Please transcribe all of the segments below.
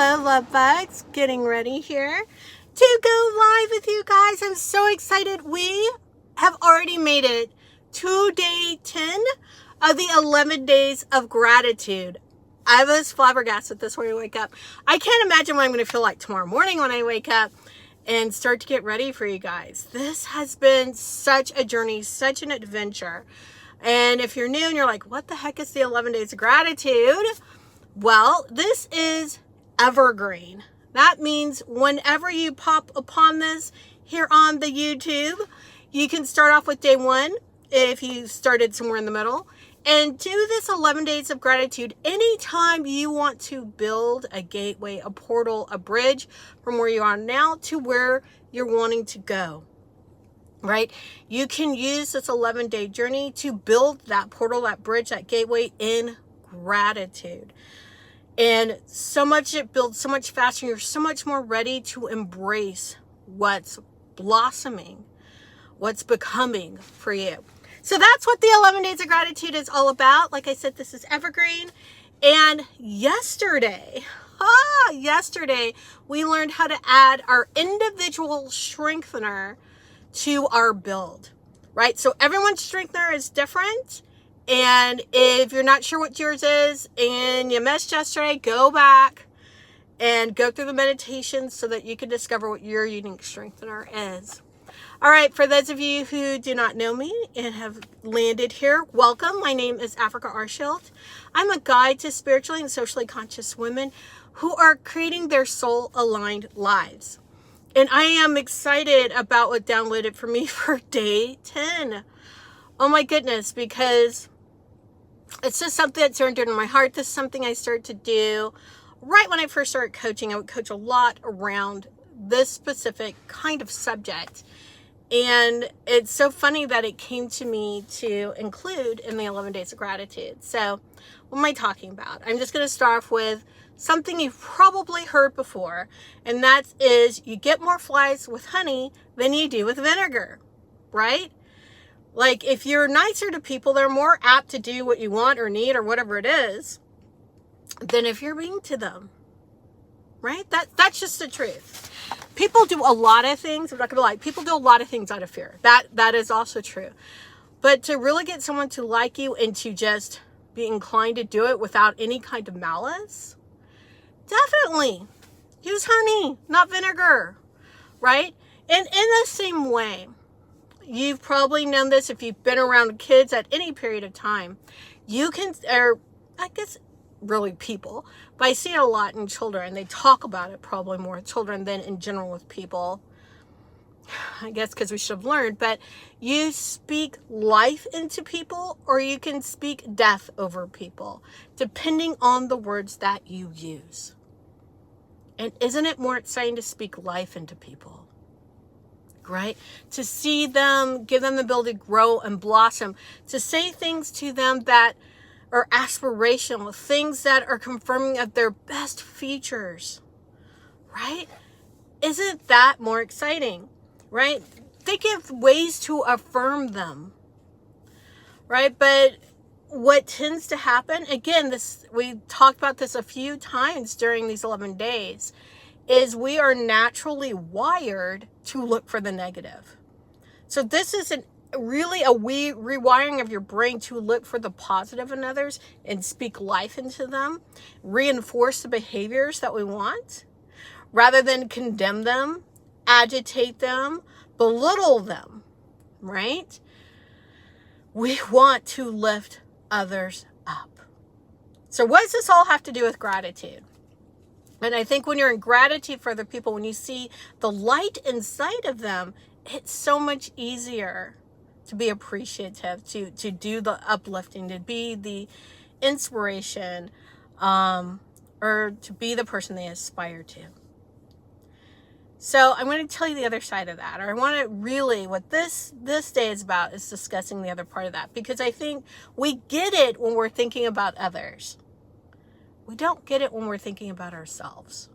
Hello, love bugs. Getting ready here to go live with you guys. I'm so excited. We have already made it to day 10 of the 11 days of gratitude. I was flabbergasted this morning when I wake up. I can't imagine what I'm going to feel like tomorrow morning when I wake up and start to get ready for you guys. This has been such a journey, such an adventure. And if you're new and you're like, what the heck is the 11 days of gratitude? Well, this is evergreen. That means whenever you pop upon this here on the YouTube, you can start off with day 1 if you started somewhere in the middle and do this 11 days of gratitude anytime you want to build a gateway, a portal, a bridge from where you are now to where you're wanting to go. Right? You can use this 11-day journey to build that portal, that bridge, that gateway in gratitude. And so much it builds so much faster. You're so much more ready to embrace what's blossoming, what's becoming for you. So that's what the 11 days of gratitude is all about. Like I said, this is evergreen. And yesterday, we learned how to add our individual strengthener to our build, right? So everyone's strengthener is different. And if you're not sure what yours is and you missed yesterday, go back and go through the meditation so that you can discover what your unique strengthener is. All right, for those of you who do not know me and have landed here, welcome. My name is Africa Arshield. I'm a guide to spiritually and socially conscious women who are creating their soul-aligned lives. And I am excited about what downloaded for me for day 10. Oh my goodness, because it's just something that's turned into my heart. This is something I started to do right when I first started coaching. I would coach a lot around this specific kind of subject. And it's so funny that it came to me to include in the 11 days of gratitude. So what am I talking about? I'm just going to start off with something you've probably heard before. And that is you get more flies with honey than you do with vinegar, right? Like if you're nicer to people, they're more apt to do what you want or need or whatever it is than if you're mean to them, right? That's just the truth. People do a lot of things. I'm not gonna lie. People do a lot of things out of fear. That is also true. But to really get someone to like you and to just be inclined to do it without any kind of malice, definitely use honey, not vinegar, right? And in the same way, you've probably known this if you've been around kids at any period of time. You can, or I guess really people, but I see it a lot in children. They talk about it probably more with children than in general with people. I guess because we should have learned, but you speak life into people or you can speak death over people, depending on the words that you use. And isn't it more exciting to speak life into people? Right? To see them, give them the ability to grow and blossom, to say things to them that are aspirational, things that are confirming of their best features, right? Isn't that more exciting, right? They give ways to affirm them, right? But what tends to happen, again, we talked about this a few times during these 11 days, is we are naturally wired to look for the negative. So this is really a rewiring of your brain to look for the positive in others and speak life into them, reinforce the behaviors that we want, rather than condemn them, agitate them, belittle them, right? We want to lift others up. So what does this all have to do with gratitude? And I think when you're in gratitude for other people, when you see the light inside of them, it's so much easier to be appreciative, to do the uplifting, to be the inspiration, or to be the person they aspire to. So I'm going to tell you the other side of that, or I want to really, what this day is about is discussing the other part of that, because I think we get it when we're thinking about others. We don't get it when we're thinking about ourselves.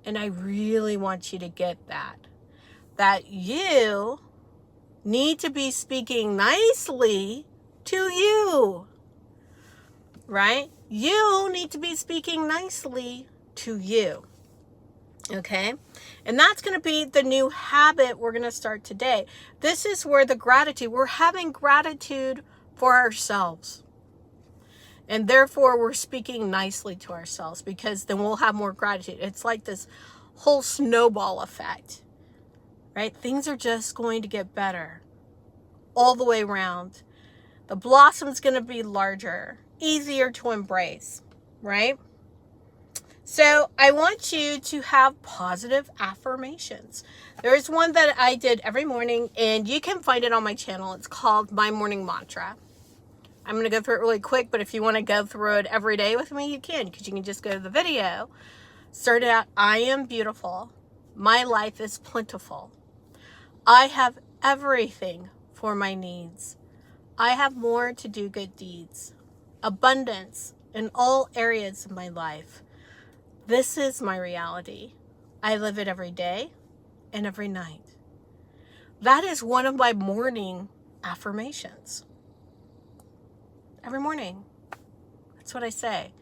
And I really want you to get that you need to be speaking nicely to you. right? You need to be speaking nicely to you. Okay? And that's going to be the new habit we're going to start today. This is where the gratitude, we're having gratitude for ourselves. And therefore, we're speaking nicely to ourselves because then we'll have more gratitude. It's like this whole snowball effect, right? Things are just going to get better all the way around. The blossom's going to be larger, easier to embrace, right? So I want you to have positive affirmations. There's one that I did every morning, and you can find it on my channel. It's called My Morning Mantra. I'm going to go through it really quick, but if you want to go through it every day with me, you can, because you can just go to the video. Start it out, I am beautiful. My life is plentiful. I have everything for my needs. I have more to do good deeds. Abundance in all areas of my life. This is my reality. I live it every day and every night. That is one of my morning affirmations. Every morning. That's what I say.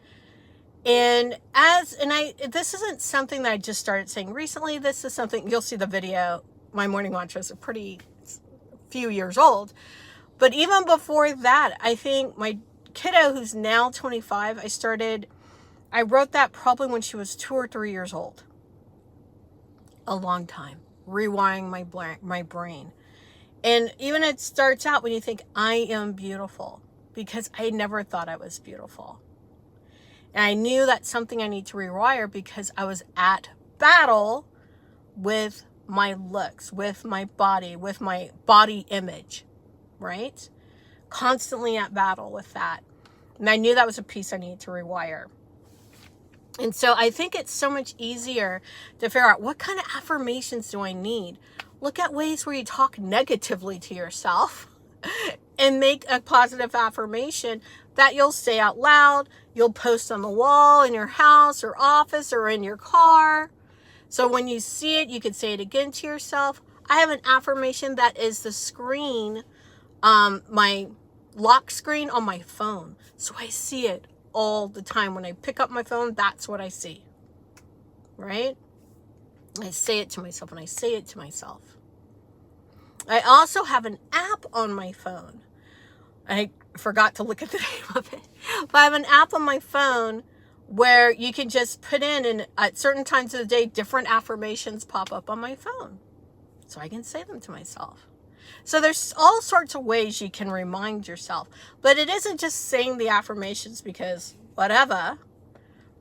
And this isn't something that I just started saying recently. This is something, you'll see the video. My morning mantras are pretty few years old. But even before that, I think my kiddo, who's now 25, I wrote that probably when she was 2 or 3 years old. A long time. Rewiring my brain. And even it starts out when you think, I am beautiful. Because I never thought I was beautiful. And I knew that's something I need to rewire because I was at battle with my looks, with my body image, right? Constantly at battle with that. And I knew that was a piece I needed to rewire. And so I think it's so much easier to figure out what kind of affirmations do I need. Look at ways where you talk negatively to yourself and make a positive affirmation that you'll say out loud, you'll post on the wall in your house or office or in your car. So when you see it, you can say it again to yourself. I have an affirmation that is the screen, my lock screen on my phone. So I see it all the time. When I pick up my phone, that's what I see, right? I say it to myself and I say it to myself. I also have an app on my phone. I forgot to look at the name of it. But I have an app on my phone where you can just put in, and at certain times of the day, different affirmations pop up on my phone. So I can say them to myself. So there's all sorts of ways you can remind yourself. But it isn't just saying the affirmations because whatever,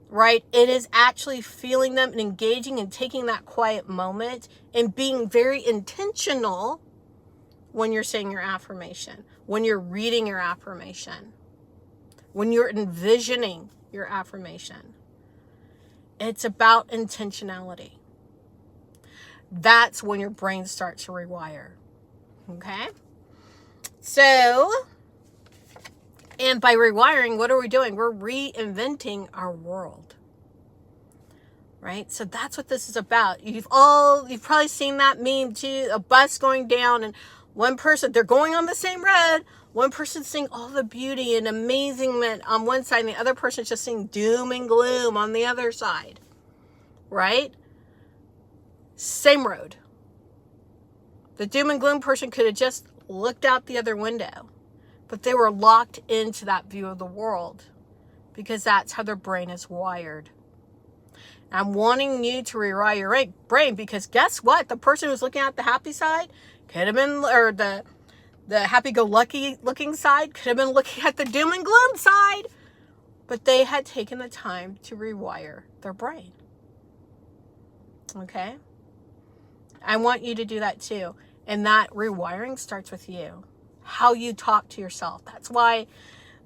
right? It is actually feeling them and engaging and taking that quiet moment and being very intentional when you're saying your affirmation, when you're reading your affirmation, when you're envisioning your affirmation. It's about intentionality. That's when your brain starts to rewire. Okay? So, and by rewiring, what are we doing? We're reinventing our world. Right? So that's what this is about. You've probably seen that meme too, a bus going down and one person, they're going on the same road. One person's seeing all the beauty and amazement on one side, and the other person's just seeing doom and gloom on the other side. Right? Same road. The doom and gloom person could have just looked out the other window, but they were locked into that view of the world because that's how their brain is wired. I'm wanting you to rewire your brain because guess what? The person who's looking at the happy side could have been, or the happy-go-lucky looking side could have been looking at the doom and gloom side, but they had taken the time to rewire their brain. Okay? I want you to do that too. And that rewiring starts with you. How you talk to yourself. That's why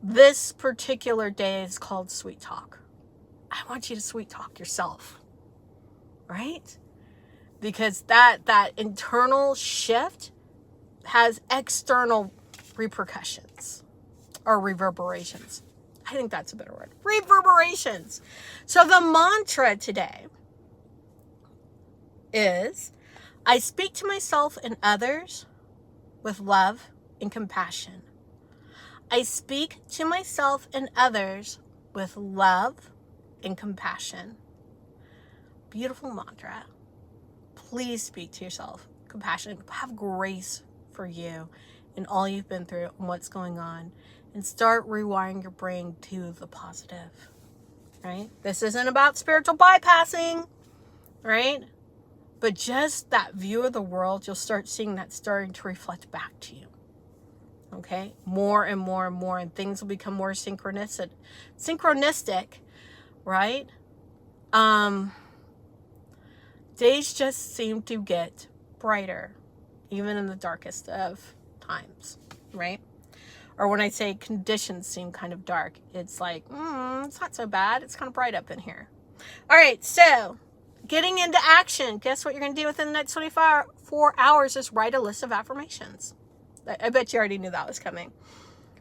this particular day is called Sweet Talk. I want you to sweet talk yourself. Right? Because that internal shift has external repercussions or reverberations. I think that's a better word. Reverberations. So the mantra today is, I speak to myself and others with love and compassion. I speak to myself and others with love and compassion. Beautiful mantra. Please speak to yourself. Compassion. Have grace for you and all you've been through and what's going on. And start rewiring your brain to the positive. Right? This isn't about spiritual bypassing. Right? But just that view of the world, you'll start seeing that starting to reflect back to you. Okay? More and more and more. And things will become more synchronistic. Right? Days just seem to get brighter, even in the darkest of times, right? Or when I say conditions seem kind of dark, it's like, it's not so bad. It's kind of bright up in here. All right, so getting into action. Guess what you're going to do within the next 24 hours is write a list of affirmations. I bet you already knew that was coming.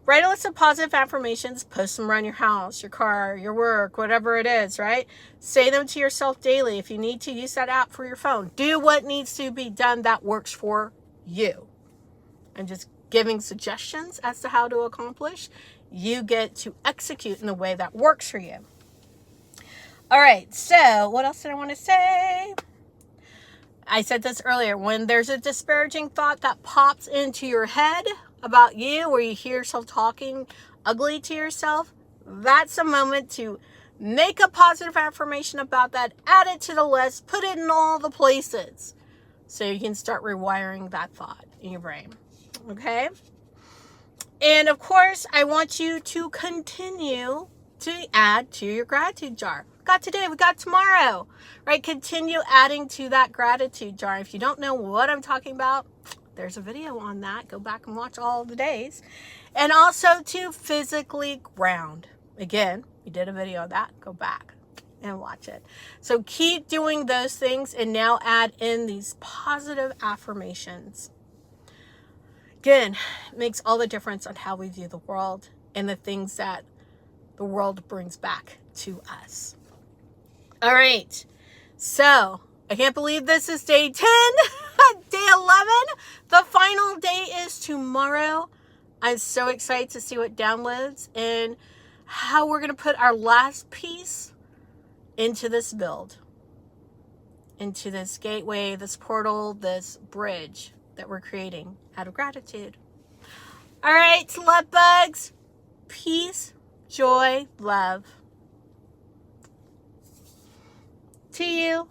Write a list of positive affirmations, post them around your house, your car, your work, whatever it is, right? Say them to yourself daily. If you need to, use that app for your phone. Do what needs to be done that works for you. I'm just giving suggestions as to how to accomplish. You get to execute in the way that works for you. All right, so what else did I want to say? I said this earlier. When there's a disparaging thought that pops into your head about you, where you hear yourself talking ugly to yourself, that's a moment to make a positive affirmation about that, add it to the list, put it in all the places so you can start rewiring that thought in your brain. Okay? And of course, I want you to continue to add to your gratitude jar. We got today, we got tomorrow, right? Continue adding to that gratitude jar. If you don't know what I'm talking about, there's a video on that. Go back and watch all the days. And also to physically ground. Again, we did a video on that. Go back and watch it. So keep doing those things and now add in these positive affirmations. Again, it makes all the difference on how we view the world and the things that the world brings back to us. All right. So I can't believe this is day 10, day 11. The final day is tomorrow. I'm so excited to see what downloads and how we're going to put our last piece into this build, into this gateway, this portal, this bridge that we're creating out of gratitude. All right, love bugs. Peace, joy, love. To you.